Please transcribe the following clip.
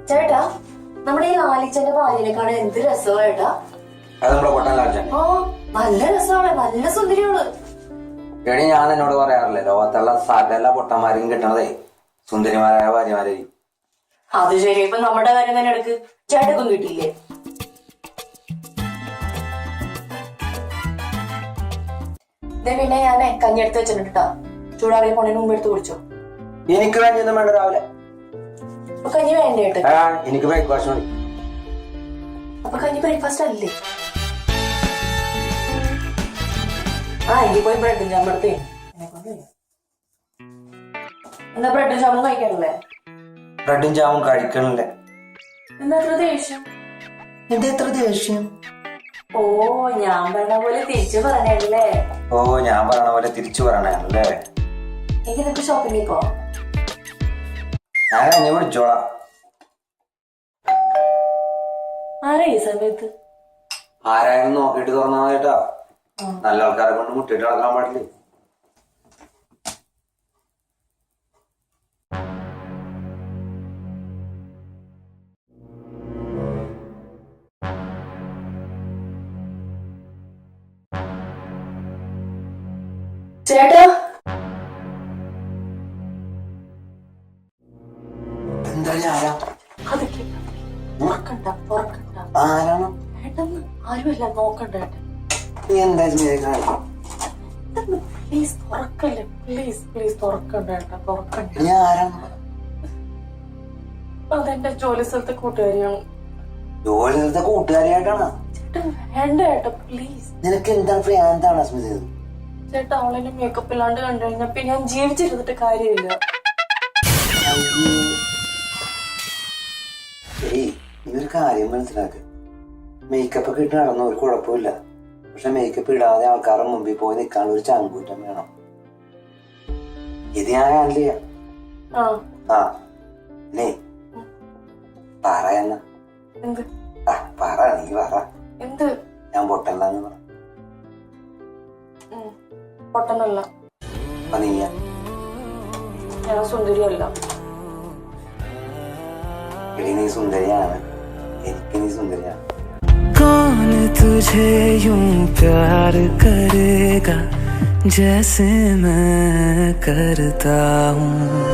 ചേട്ടാ, നമ്മുടെ ഈ ലാലിച്ചന്റെ ഭാര്യനെ കാണാൻ എന്ത് രസമാ ചേട്ടാ. ആ നല്ല രസമാണ്, നല്ല സുന്ദരിയാണ്. എടി ഞാൻ എന്നോട് പറയാറില്ലേ, ലോകത്തുള്ള സകല പൊട്ടന്മാരും കിട്ടണതേ സുന്ദരിമാരായ ഭാര്യമാരെ. അത് ശരി. ഇപ്പൊ നമ്മുടെ കാര്യം തന്നെ എടുക്ക്, ചേട്ടക്കും കിട്ടിയില്ലേ? പിന്നെ ഞാനേ കഞ്ഞി എടുത്ത് വെച്ചിട്ടാ, ചൂടാറിയ പോണതിന് മുമ്പ് എടുത്ത് കുടിച്ചോ. എനിക്ക് കഞ്ഞിയൊന്നും വേണ്ട രാവിലെ. അപ്പൊ കഞ്ഞി വേണ്ട ചേട്ടാ? എനിക്ക് ബ്രേക്ക്ഫാസ്റ്റ് മതി. അപ്പൊ കഞ്ഞി ബ്രേക്ക്ഫാസ്റ്റ് അല്ലേ? എനിക്ക് പോയി ബ്രെഡും ജാമും എടുത്തേ. എന്താ ബ്രെഡും ജാമും കഴിക്കണല്ലേ? ബ്രെഡും ജാമും കഴിക്കണില്ലേ? എന്താ എത്ര ദേഷ്യം? എന്താ എത്ര ദേഷ്യം? ഓ, ഞാൻ പറഞ്ഞ പോലെ തിരിച്ചു പറഞ്ഞല്ലേ? ഓ, ഞാൻ പറയണ പോലെ തിരിച്ചു പറയണല്ലേ? എനിക്ക് നിനക്ക് ഷോപ്പിംഗിൽ പോവാം. ഞാൻ കഞ്ഞി കുടിച്ചോളാം. ആരാ ഈ സമയത്ത്? ആരായാലും നോക്കിട്ട് തുറന്നാ കേട്ടാ. നല്ല ആൾക്കാരെ കൊണ്ട് മുട്ടിട്ട് നടക്കാൻ പാടില്ലേ. ചേട്ടാ, എന്താ ആരാ? അതൊക്കെ തുറക്കണ്ട, തുറക്കണ്ട. ആരാണ്? ഏട്ടന്ന് ആരുമല്ല, നോക്കണ്ട ഏട്ടൻ. നീ എന്താ പ്ലീസ് തുറക്കല്ലേ, പ്ലീസ് പ്ലീസ് തുറക്കണ്ട ഏട്ടാ, തുറക്കണ്ട. നീ ആരാണ്? അതെന്റെ ജോലി സ്ഥലത്തെ കൂട്ടുകാരിയാണ്. ജോലി സ്ഥലത്തെ കൂട്ടുകാരിയായിട്ടാണ്? ചേട്ടൻ വേണ്ട ഏട്ടാ, പ്ലീസ്. നിനക്ക് എന്താണ് പ്രാന്താണ് സ്മിത? ചേട്ടാ, അവളെന്നെ മേക്കപ്പ് ഇല്ലാണ്ട് കണ്ടു കഴിഞ്ഞാ പിന്നെ ഞാൻ ജീവിച്ചിരുന്നിട്ട് കാര്യമില്ല. ഈ ഒരു കാര്യം മനസ്സിലാക്ക്, മേക്കപ്പ് ഒക്കെ ഇട്ട് നടന്ന ഒരു കുഴപ്പമില്ല. പക്ഷെ മേക്കപ്പ് ഇടാതെ ആൾക്കാരുടെ മുമ്പിൽ പോയി നിൽക്കാനുള്ള ഒരു ചങ്കൂറ്റം വേണം. ഇത് ഞാൻ ഹാൻഡിൽ ചെയ്യാം. ആ നീ പറയെന്ന പറ, നീ പറ. എന്ത്? ഞാൻ പൊട്ടല്ലാന്ന് പറ. പൊട്ടനല്ല. അപ്പൊ നീയാ? ഞാൻ സുന്ദരിയല്ല. നീ സുന്ദരിയാണ്, എനിക്ക് നീ സുന്ദരിയാണ്. कौन तुझे यूं प्यार करेगा जैसे मैं करता हूँ।